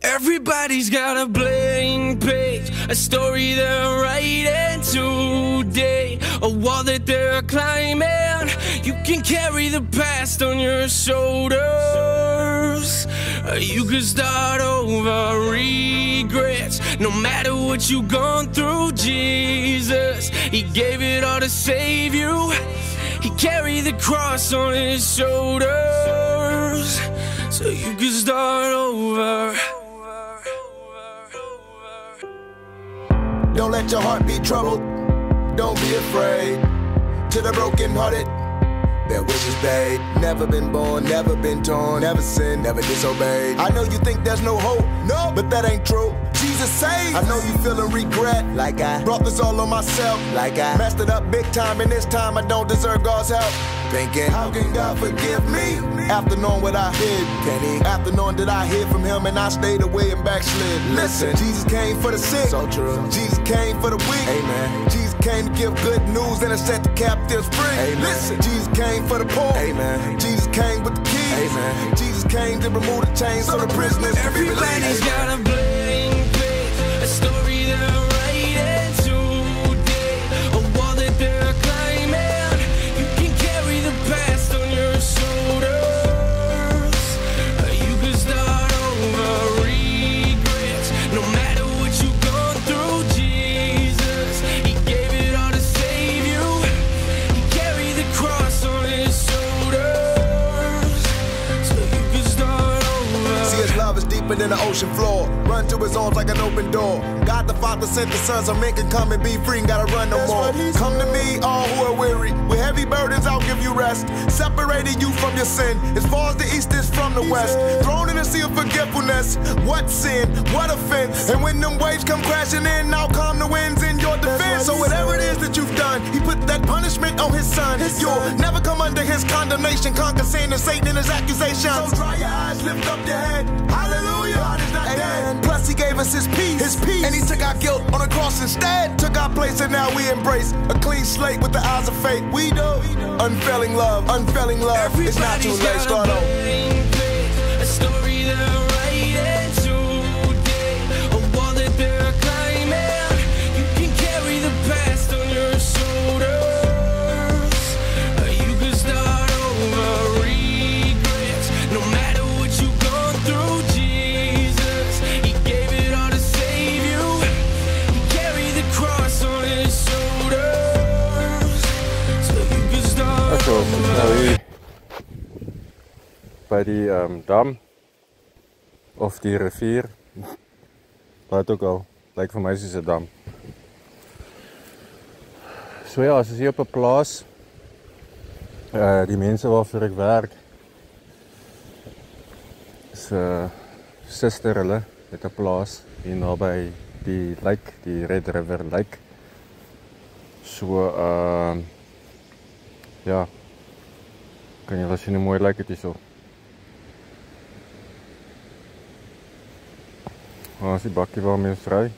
Everybody's got a blank page, a story they're writing today, a wall that they're climbing. You can carry the past on your shoulders. You can start over regrets. No matter what you've gone through, Jesus, He gave it all to save you. He carried the cross on His shoulders, so you can start over. Don't let your heart be troubled, don't be afraid. To the brokenhearted, their wishes paid. Never been born, never been torn, never sinned, never disobeyed. I know you think there's no hope, no, but that ain't true. Jesus saved. I know you feeling regret, like I brought this all on myself, like I messed it up big time, and this time I don't deserve God's help. Thinking, how can God forgive me? After knowing what I did, can He? After knowing that I hid from Him and I stayed away and backslid. Listen, Jesus came for the sick, so true. Jesus came for the weak, amen. Jesus came to give good news and to set the captives free, amen. Listen, Jesus came for the poor, amen. Jesus came with the keys, amen. Jesus came to remove the chains so the prisoners can be released. Everybody's got a blank page, a story they're writing today, a wall that they're climbing. You can carry the past on your shoulders. You can start over regrets. No matter what you've gone through, Jesus, He gave it all to save you. He carried the cross on His shoulders, so you can start over. See, His love is deeper than the ocean floor. Run to His arms like an open door. God the Father sent the Son so men can come and be free and gotta run no more. Come to me, all who are weary, with heavy burdens I'll give you rest. Separating you from your sin, as far as the east is from the west. Thrown in the sea of forgetfulness. What sin, what offense? And when them waves come crashing in, I'll calm the winds in your defense. So whatever it is that you've done, He put that punishment on His Son. You'll never come under His condemnation, conquer sin and Satan and his accusations. So dry your eyes, lift up your head. Hallelujah, God is not dead. Plus He gave us His peace, and He took our guilt on the cross instead. Took our place and now we embrace a clean slate with the eyes of faith. We know unfailing love, unfailing love. It's not too late, start over. A story they're writing today, a wall that they're climbing. You can carry the past on your shoulders. You can start over regrets. No matter what you've gone through, Jesus, He gave it all to save you. He carried the cross on His shoulders, so you can start over. By die dam of die rivier, wat ook al, lyk vir my soos 'n dam. So ja, as is hier op 'n plaas, die mense waarvoor ek werk, is suster hulle met 'n plaas hier naby die lake, die Red River Lake. So ja, kan julle sien hoe mooi lyk dit hierso. Daar is die bakkie waarmee ons ry.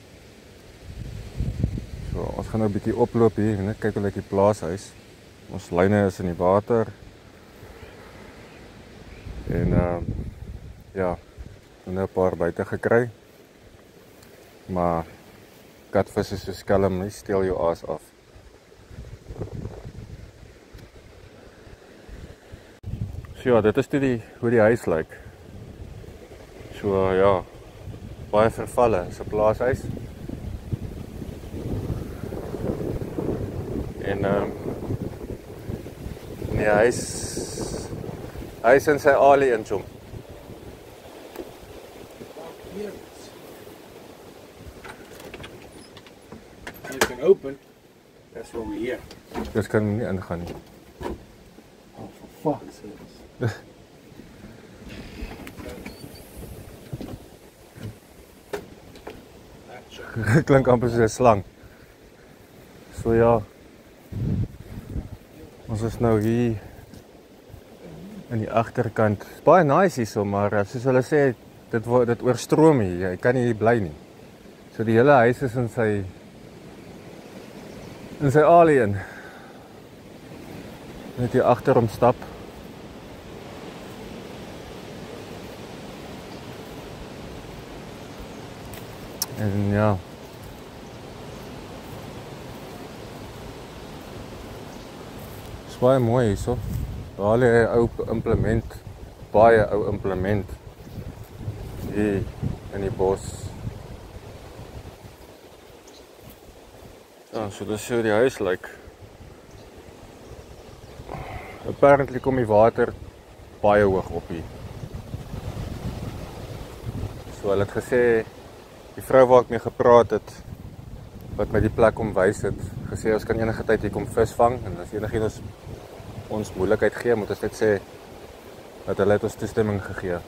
So, ons gaan nou 'n bietjie oploop hier en net kyk hoe lyk die plaashuis. Ons lyne is in die water. En ja, nou 'n paar buite gekry. Maar katvis is so skelm, nie steel jou aas af. So ja, dit is toe hoe die huis lyk. So ja, baie vervalle, is 'n plaashuis. En nee, hy is in sy alie inchom. You can open. That's what we hear. Dus kan nie ingaan nie. Oh, for fuck's sake. Klink amper soos 'n slang. So ja. Ons is nou hier in die agterkant. Dit is baie nice hierso, maar soos hulle sê, dit oorstroom hier. Jy kan nie hier bly nie. So die hele huis is in sy alien. Net hier agter hom stap. En ja. Is baie mooi hierso. Daar lê 'n ou implement, baie ou implement hier in die bos. Ja, so dis hoe die huis lyk. Apparently kom die water baie hoog op hier. So hulle het gesê, die vrou waar ek mee gepraat het, wat my die plek kom wys het, gesê ons kan enige tyd hier kom visvang, en as enigiemand ons moeilikheid gee, moet ons net sê dat hulle het ons toestemming gegee.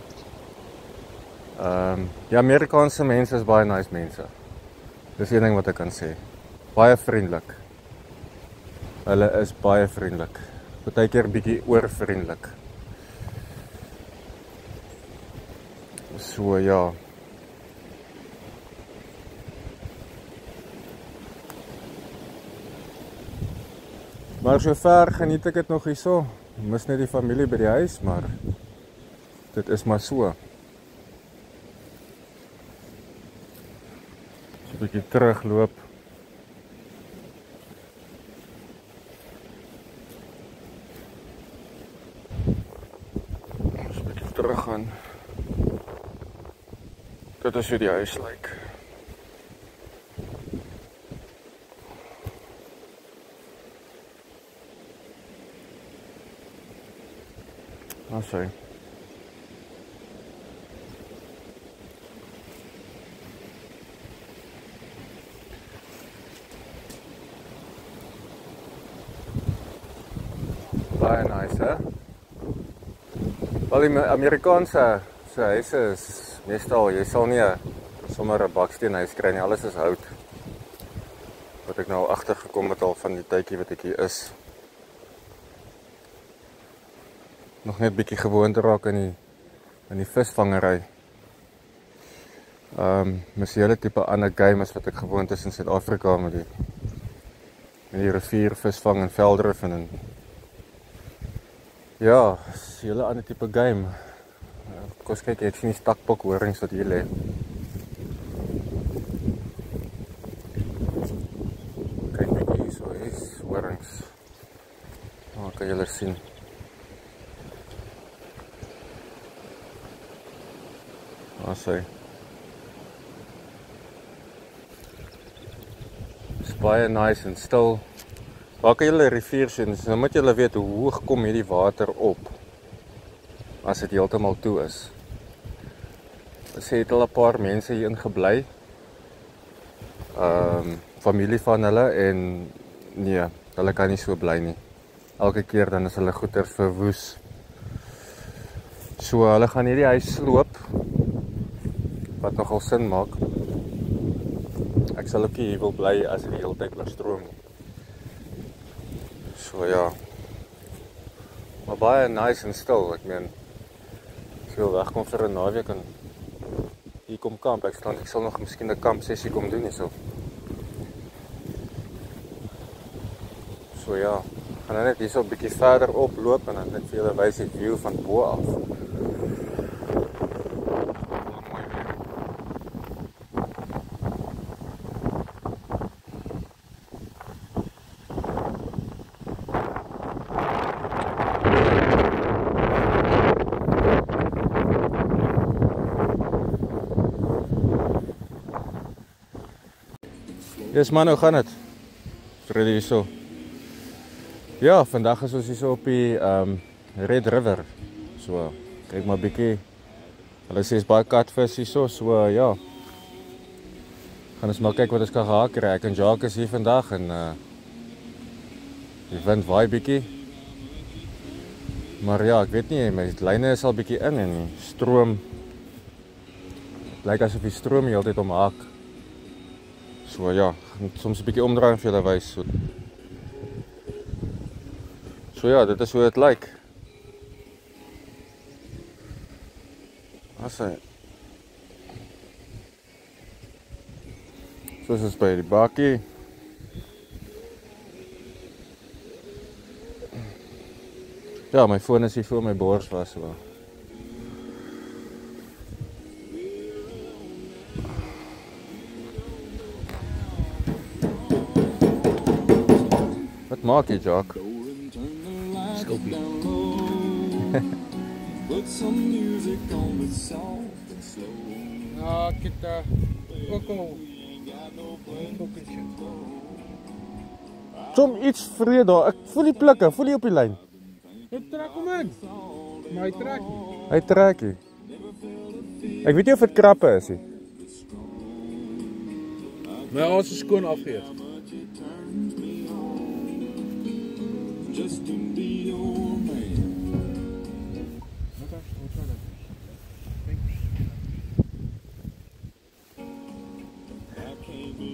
Die Amerikaanse mense is baie nice mense. Dis een ding wat ek kan sê. Baie vriendelik. Hulle is baie vriendelik. Partykeer bietjie oorvriendelik. So ja. Maar sover geniet ek dit nog hierso. Mis net die familie by die huis, maar dit is maar so. So 'n bietjie terugloop. So 'n bietjie teruggaan. Dit is hoe die huis lyk. Sorry. Baie nice, hè? Wel, die Amerikaanse huise is meestal, jy sal nie sommer 'n baksteenhuis kry nie, alles is hout. Wat ek nou agtergekom het al van die tydjie wat ek hier is. Nog net bietjie gewoond raak in die visvangery. Mis die hele tipe ander game as wat ek gewoond is in Suid-Afrika met die rivier visvang en veldrif en ja, is 'n hele ander tipe game. Kos kyk, ek sien die stakbok horings wat hier lê. Kyk bietjie hier, so is horings. Nou kan julle sien. Sê. Dis baie nice en stil. Waar kan julle rivier sien? Nou moet julle weet hoe hoog kom hierdie water op as dit heeltemal toe is. Sê het al 'n paar mense hier ingebly. Familie van hulle en nee, hulle kan nie so bly nie. Elke keer dan is hulle goeders verwoes. So hulle gaan hierdie huis sloop. Wat nogal sin maak. Ek sal ook hier wil bly as die hele tyd bly stroom. So ja. Maar baie nice en stil. Ek meen, ek wil wegkom vir 'n naweek en hier kom kamp. Ek sal nog miskien 'n kamp sessie kom doen hierso. So ja, gaan net hierso 'n bietjie verder oploop en dan net vir julle wys die view van bo af. Yes man, hoe gaan dit? Freddy hierso. Ja, vandag is ons hierso op die Red River. So, kyk maar bietjie. Hulle sê is baie katvis hierso, so ja. Gaan ons maar kyk wat ons kan gehaak kry. Ek en Jacques is hier vandag en die wind waai bietjie. Maar ja, ek weet nie, my lyne is al bietjie in en die stroom. Het lyk asof die stroom die hele tyd omhaak. So ja, soms 'n bietjie omdraai en vir julle wys. So ja, dit is hoe dit lyk. Asai. So is dit by die bakkie. Ja, my foon is hier voor my bors was so. maak jy, Jacques? Skilpie. Ja, ek het ook al Som iets vrede daar. Ek voel die plikke, voel jy op die lyn? Ek trek hom in. Maar hy trek nie. Hy trek nie. Ek weet nie of dit krappe is nie. Maar ja, ons is skoon afgeëet.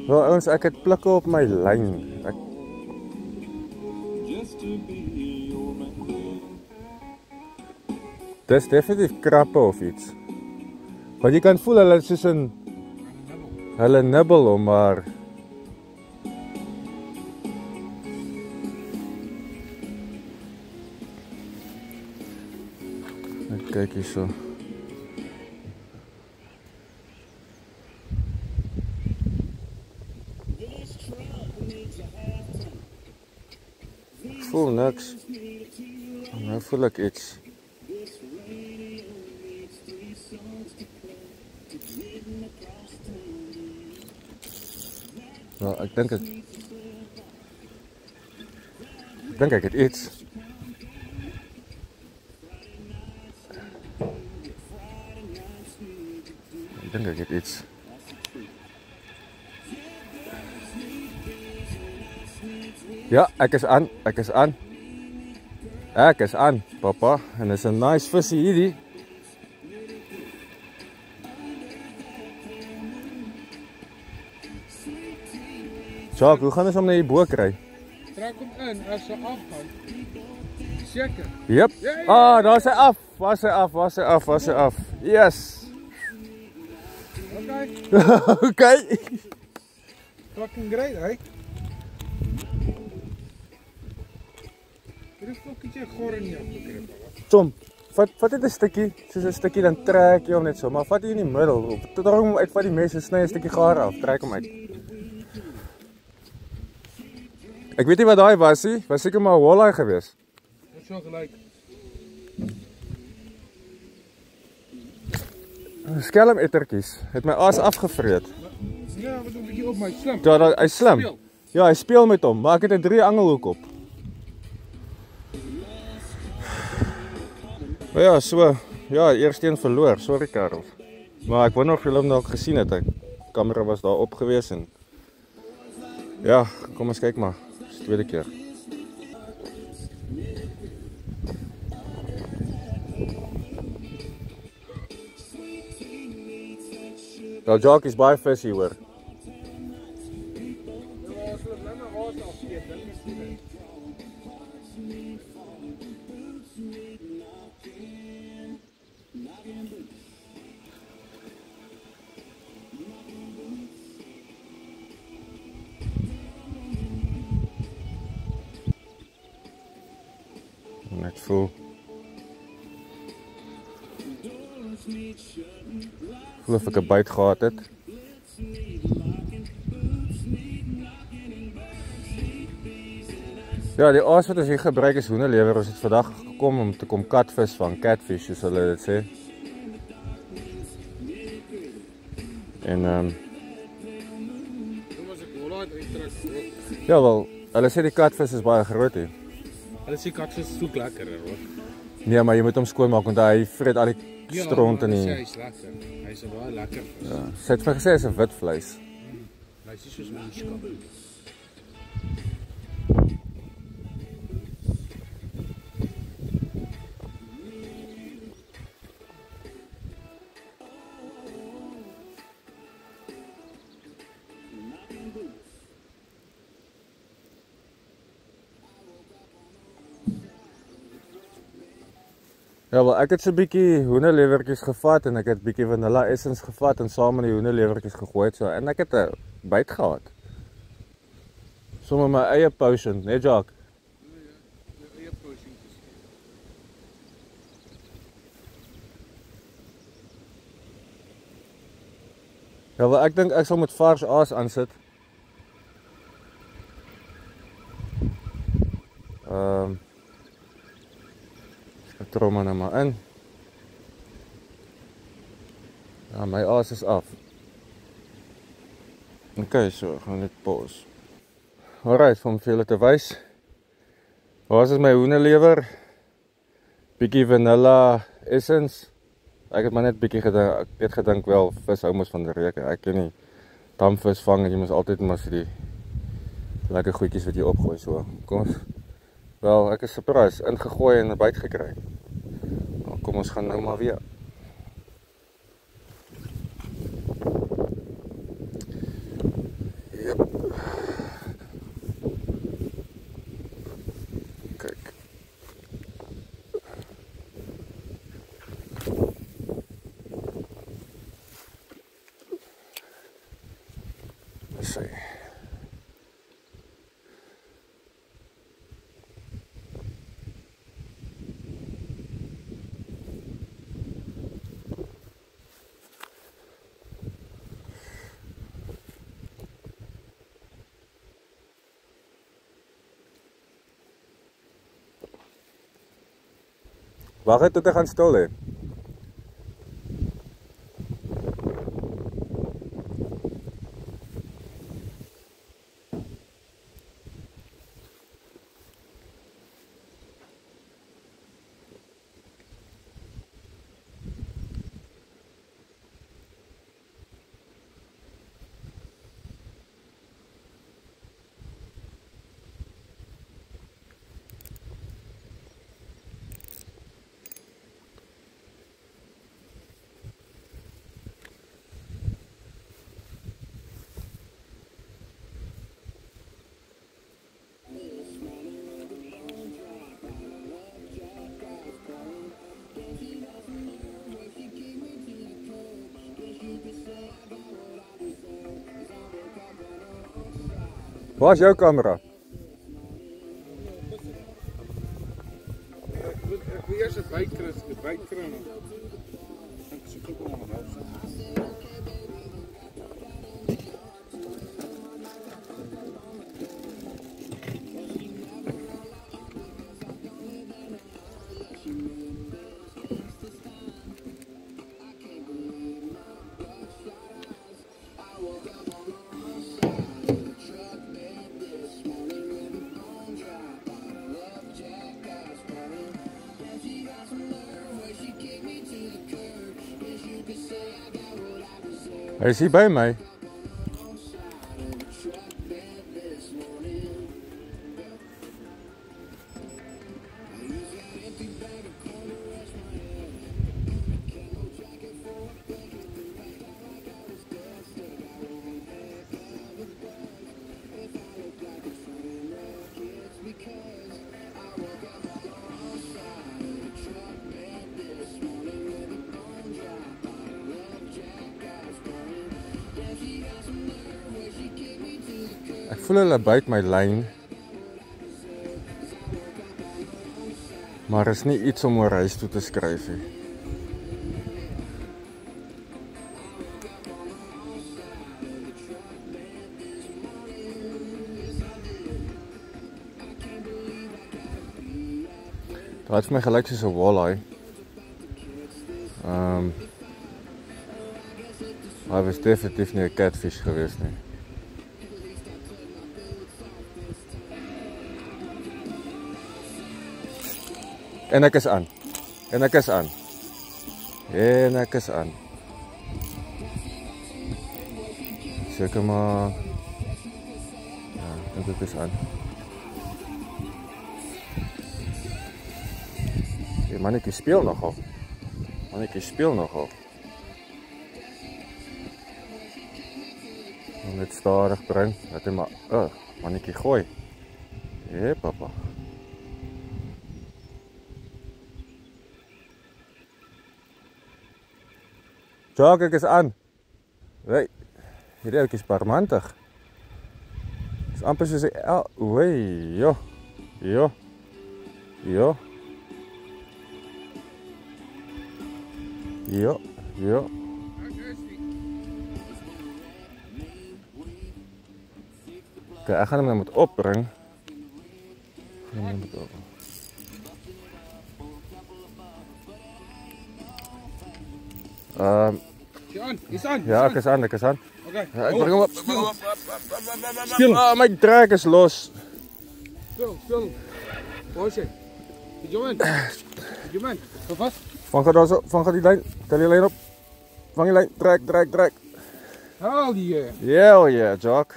Wel ouens, ek het plikke op my lyn. Dis definitief krappe of iets. Want jy kan voel hulle is soos in hulle nibbel hom, maar kyk hierso. Voel niks. Nou voel ek iets. Wel, ek dink ek het iets. Ek dink ek het iets. Ja, ek is aan. Ek is aan, papa. En dit is 'n nice visie hierdie. Jacques, hoe gaan ons om na die bo kry? Trek hom in as hy afgaan. Seker. Jep. Ah, daar is hy af. Was hy af. Yes. Okay. Okay. Fucking great, hey. Dit is fucking goor in jou gekry. Tom, vat dit 'n stukkie, soos 'n stukkie dan trek jy hom net so, maar vat hy in die middel. Tot hom uit vat die mes en sny 'n stukkie gaar af, trek hom uit. Ek weet nie wat daai was nie, was seker maar 'n walleye gewees. Dit so gelyk. Skelmettertjies, het my aas afgevreet. Ja, wat 'n bietjie op my slim. Ja, hy slim. Ja, hy speel met hom, maar ek het 'n 3 angelhoek op. Maar ja, so, ja, eerste een verloor, sorry Karel. Maar ek wonder of julle hom dalk gesien het, die kamera was daar op gewees en ja, kom ons kyk maar, dis die tweede keer. Ja, Jacques is baie vis hier hoor. Net voel. Voel of ek 'n byt gehad het. Ja, die aas wat ons hier gebruik is hoenderlewer. Ons het vandag gekom om te kom katvis vang, catfish soos hulle dit sê. En ja wel, hulle sê die katvis is baie groot hier. Hulle sê katvis is soek lekkerder hoor. Nee, maar jy moet hom skoonmaak want hy vreet al die stront in die. Ja, hy is lekker. Hy's 'n baie lekker vis. Ja, sy het vir gesê hy's 'n wit vleis. Hy's soos menskap. Ja, wel ek het so 'n bietjie hoenderlewertjies gevat en ek het bietjie vanilla essence gevat en saam met die hoenderlewertjies gegooi so en ek het 'n byt gehad. Sommige my eie potion, né Jacques? Ja, eie potion. Ja, wel ek dink ek sal met vars aas aansit. Ek trom nou maar in. Ja, my aas is af. Okay, so, gaan net pause. Alright, om vir julle te wys. Waar is my hoenderlewer? Bietjie vanilla essence. Ek het maar net bietjie gedink, ek het gedink wel, vis hou mos van die reuke. Ek kan nie damvis vang en jy moet altyd maar so die lekker goedjies wat jy opgooi so. Kom ons. Wel, ek is surprised, ingegooi en 'n byt gekry. Nou, kom ons gaan nou maar weer. Yep. Kyk. Let's see. Wag net tot hy gaan stil hè. Waar is jou kamera? Ek wil eers 'n byt kry. Ek soek ook nog wel. Hy is hier by my. Ek voel hulle byt my lyn. Maar is nie iets om oor huis toe te skryf nie. Dit is vir my gelyk soos 'n walleye. Hy was definitief nie 'n catfish geweest nie. En ek is aan. En ek is aan. En ek is aan. Seker maar. Ja, dink ek is aan. Die mannetjie speel nogal. Mannetjie speel nogal. Net stadig bring, dat hy maar, mannetjie gooi. Hé, papa. Jacques, ek is aan. Hey, hierdie ouetjie is parmantig. Dis amper soos 'n oei, jo. Jo. Jo. Jo, jo. Okay, ek gaan hom nou moet opbring. Is aan. Ja, ek is aan, ek is aan. Okay. Ja, ek bring hom op. Speel. Ah, my trek is los. Speel. Waar is hy? Johan. Hou vas. Vang gou daarso, vang gou die lyn. Tel die lyn op. Vang die lyn, trek. Haal die hier. Yeah, Jock.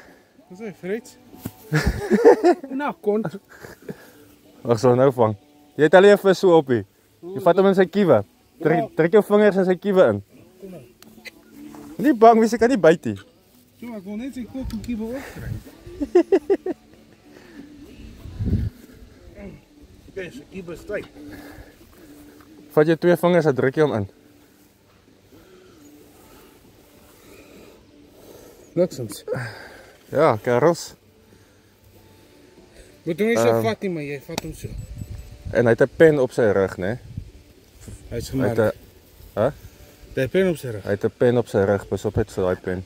Wat is hy, Frits? Nou, kont. Wag, so nou vang. Jy tel jy 'n vis so op hier. Jy vat hom in sy kiewe. Trek jou vingers in sy kiewe in. Nie bang wees, ek kan nie byt nie. So, ek wil net sy kop en kiewe opkry. Okay, sy kiewe is tyd. Vat jy 2 vingers en druk jy hom in. Niksens. Ja, kerels. Moet hom nie so vat nie, maar jy vat hom so. En hy het 'n pen op sy rug, né? Hy is Hy het gemaak. 'n Hy het pen op sy rug. Hy het 'n pen op sy rug, pas op net vir daai pen.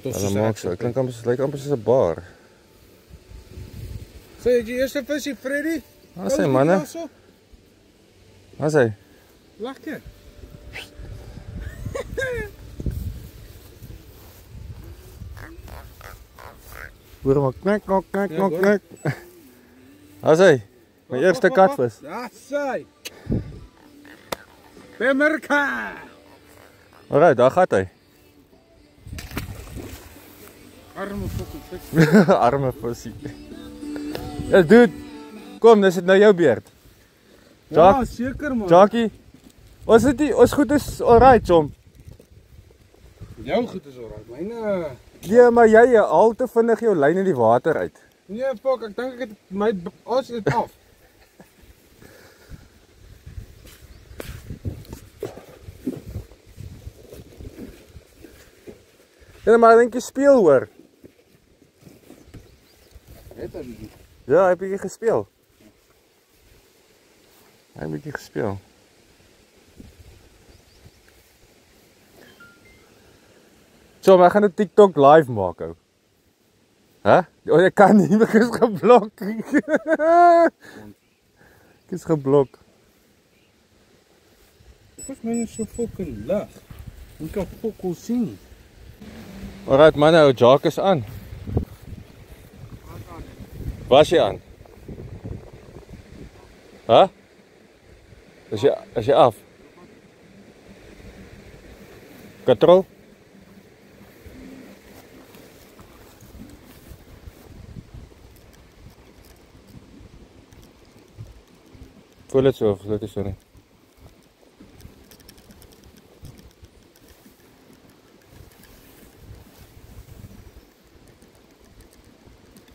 Tot Hulle maak so, klink amper soos lyk amper soos 'n bar. Sê jy eerste visie, Freddy? Wat sê manne? Wat sê? Lekker. Hoor maar knak. Ja, hoor. Wat sê? My eerste katvis. Ja, sê. Bemerka. Alraai, daar gaan hy. Arme fucking vis. Arme visie. Ja, dude. Kom, dis dit nou jou beurt. Ja, seker man. Jackie. Ons goed is alright, chom. Jou goed is alright. Myne Nee, maar jy haal te vinnig jou lyn in die water uit. nee, fuck, ek dink ek het my as dit af. Ja, maar ek dink jy speel hoor. Het hy bietjie. Ja, hy het bietjie gespeel. Hy het bietjie gespeel. So, maar ek gaan 'n TikTok live maak ou. Hæ? O, ek kan nie, ek is geblok. Ek is geblok. Wat myne so fucking lig. Ek kan fucking sien. Alright manne, ou Jacques is aan. Was jy aan? Hæ? Is jy af? Katrol? Voel dit so of dit is so nie?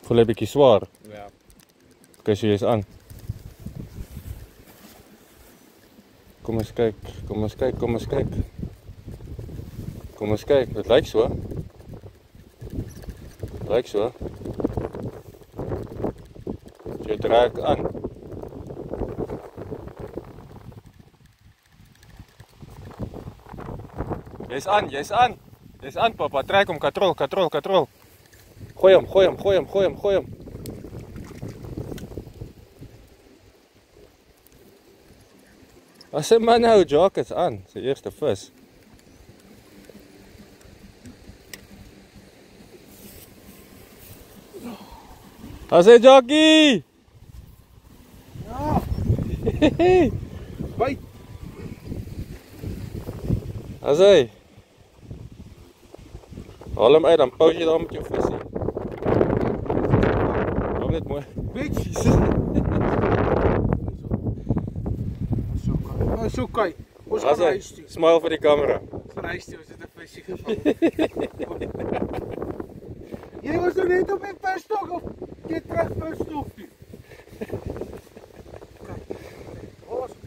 Voel jy bietjie swaar? Ja. Okay, so jy is aan. Kom eens kyk. Dit lyk so. Lyk so. Jy trek aan. Jy's aan papa, trek hom, katrol. Gooi hom. As 'n man nou Jacques is aan, sy eerste vis. As hy Jackie! Ja. Byt. As hy. Haal hom uit, dan pauze jy daar met jou visie. Hou net mooi. Bitches. So kyk. Ons As gaan hy. huis toe. Smile vir die kamera. Ons gaan huis toe, ons het 'n visie gevang. Jy was nou net op die visstok of jy terug visstok toe.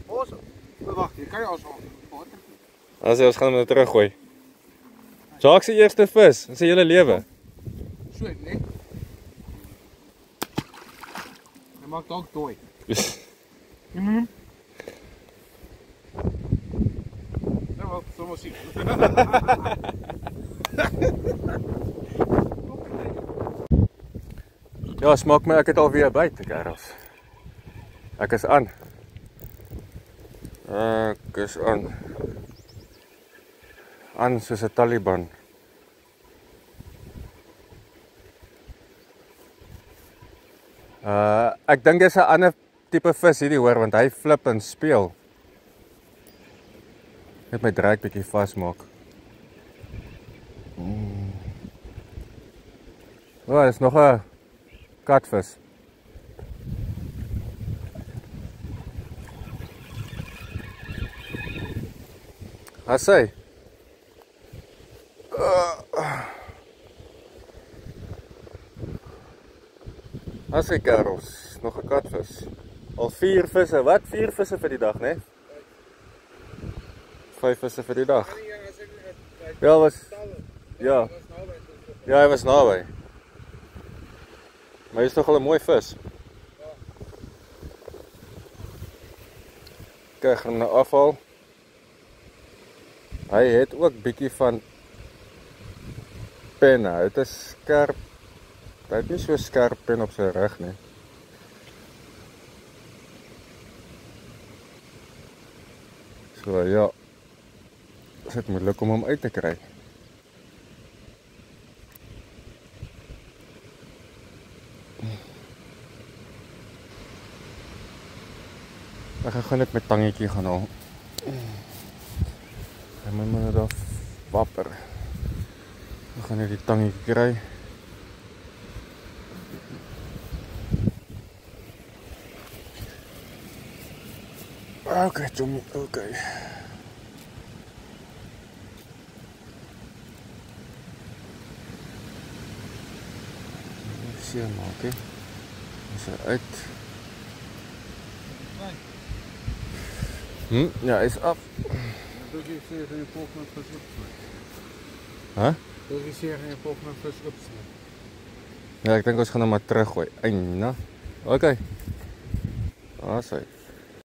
Ons. Wag, jy kan ons water. As hy, ons gaan hom nou teruggooi. Jacques se eerste vis in sy hele lewe. So net. Hy maak dalk dooi. Nou, wel, somos sien. Ja, smaak my, ek het alweer buite, kerels. Ek is aan. Ek is aan. Aan soos 'n Taliban. Ek dink dis 'n ander tipe vis hierdie hoor, want hy flip en speel. Net my draak bietjie vasmaak. O, dis nog 'n katvis. Asai. Asai kerels, nog 'n katvis. Al 4 visse. Wat 4 visse vir die dag, né? 5 visse vir die dag. Ja, was ja. Ja, hy was naby. Maar hy is toch al 'n mooi vis. Kyk, ek gaan hom nou afhaal. Hy het ook bietjie van penne. Hy het 'n skerp. Hy het nie so skerp pen op sy rug nie. So ja. Dit is moeilik om hom uit te kry. Ek gaan net met tangetjie gaan haal. Ek moet maar daar wapper. Ek gaan net die tangetjie kry. Okay, Tommy, okay. Seer maak, hè. Is uit. Ja, hy is af. Wil jy sê jy volgende vis opsny? Hæ? Wil jy sê jy volgende vis opsny? Ja, ek dink ons gaan hom maar teruggooi. Eina. Okay. Daar's hy.